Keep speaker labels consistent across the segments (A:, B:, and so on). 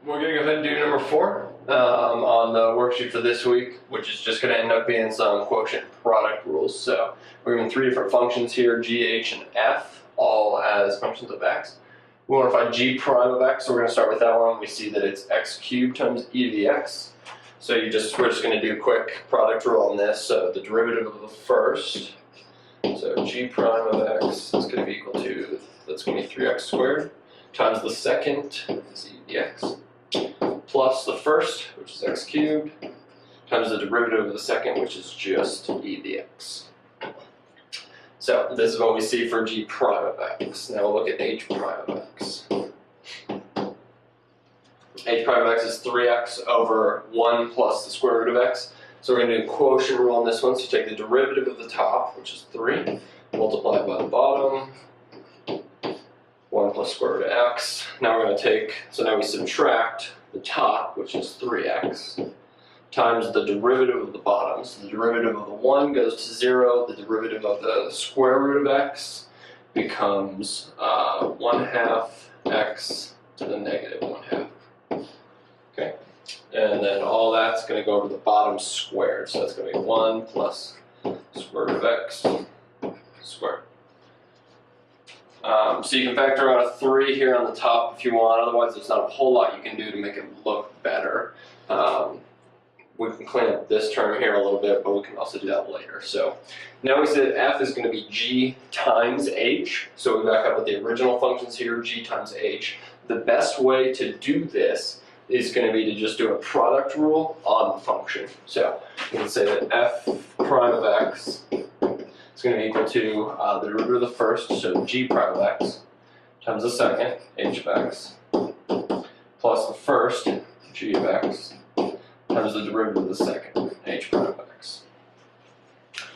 A: We're going to go ahead and do number 4 on the worksheet for this week, which is just going to end up being some quotient product rules. So we're given 3 different functions here, g, h, and f, all as functions of x. We want to find g prime of x, so we're going to start with that one. We see that it's x cubed times e to the x. So we're just going to do a quick product rule on this. So the derivative of the first, so g prime of x is going to be equal to, that's going to be 3x squared, times the second, is e to the x, plus the first, which is x cubed, times the derivative of the second, which is just e to the x. So this is what we see for g prime of x. Now we'll look at h prime of x. H prime of x is 3x over 1 plus the square root of x. So we're going to do a quotient rule on this one. So you take the derivative of the top, which is 3, multiplied by the bottom, 1 plus square root of x. Now we're going to take, so now we subtract the top, which is 3x, times the derivative of the bottom. So the derivative of the 1 goes to 0. The derivative of the square root of x becomes 1/2 x to the negative 1/2. Okay, and then all that's going to go over the bottom squared. So that's going to be 1 plus square root of x squared. So you can factor out a 3 here on the top if you want. Otherwise, there's not a whole lot you can do to make it look better. We can clean up this term here a little bit, but we can also do that later. So now we said f is going to be g times h. So we back up with the original functions here, g times h. The best way to do this is going to be to just do a product rule on the function. So we can say that f prime of x is going to be equal to the derivative of the first, so g prime of x, times the second, h of x, plus the first, g of x, times the derivative of the second, h prime of x.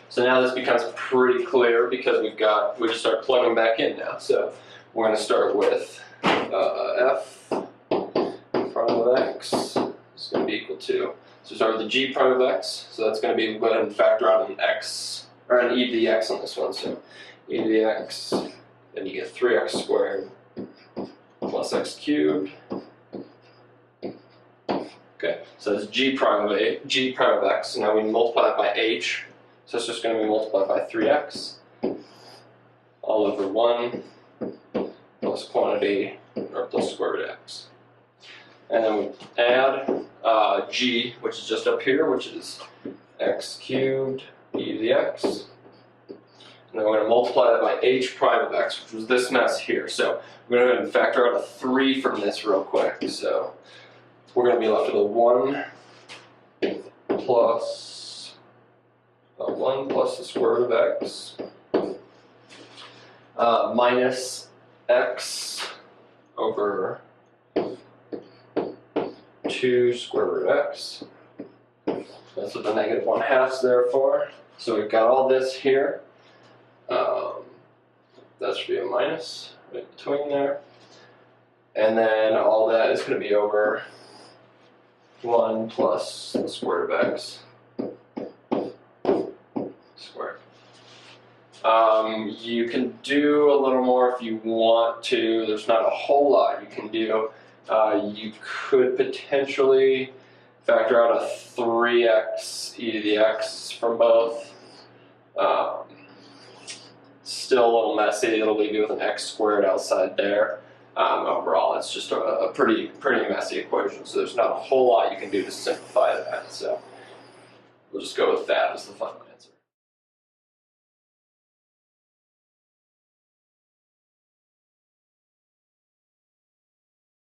A: So now this becomes pretty clear because we just start plugging back in now. So we're going to start with f prime of x is going to be equal to, so we start with the g prime of x, so that's going to be, we'll go ahead and factor out an x, or an e to the x on this one, so e to the x, then you get 3x squared plus x cubed. Okay, so that's g prime of x. Now we multiply that by h, so it's just going to be multiplied by 3x all over 1 plus quantity, or plus square root of x. And then we add g, which is just up here, which is x cubed e to the x. And then we're going to multiply that by h prime of x, which was this mess here. So we're going to go ahead and factor out a 3 from this real quick. So we're going to be left with a 1 plus the square root of x minus x over 2 square root of x. That's what the negative 1/2 is there for. So we've got all this here. That should be a minus right between there. And then all that is going to be over 1 plus the square root of x squared. You can do a little more if you want to. There's not a whole lot you can do. You could potentially factor out a 3x e to the x from both. Still a little messy. It'll leave you with an x squared outside there. Overall, it's just a pretty messy equation, so there's not a whole lot you can do to simplify that. So we'll just go with that as the final answer.